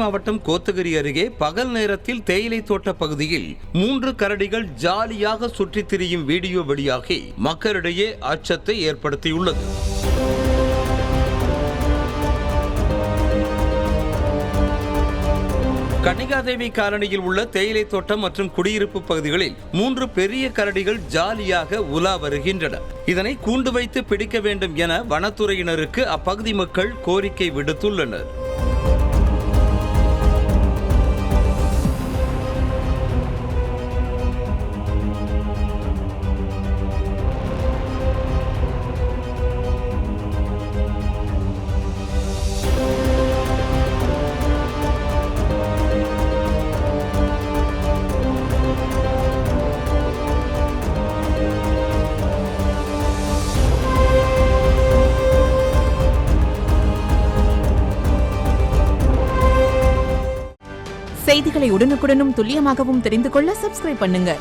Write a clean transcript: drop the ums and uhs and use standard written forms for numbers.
மாவட்டம் கோத்தகிரி அருகே பகல் நேரத்தில் தேயிலை தோட்ட பகுதியில் 3 கரடிகள் ஜாலியாக சுற்றித் திரியும் வீடியோ வெளியாகி மக்களிடையே அச்சத்தை ஏற்படுத்தியுள்ளது. கன்னிகாதேவி காலனியில் உள்ள தேயிலை தோட்டம் மற்றும் குடியிருப்பு பகுதிகளில் 3 பெரிய கரடிகள் ஜாலியாக உலா வருகின்றன. இதனை கூண்டு வைத்து பிடிக்க வேண்டும் என வனத்துறையினருக்கு அப்பகுதி மக்கள் கோரிக்கை விடுத்துள்ளனர். செய்திகளை உடனுக்குடனும் துல்லியமாகவும் தெரிந்து கொள்ள சப்ஸ்கிரைப் பண்ணுங்க.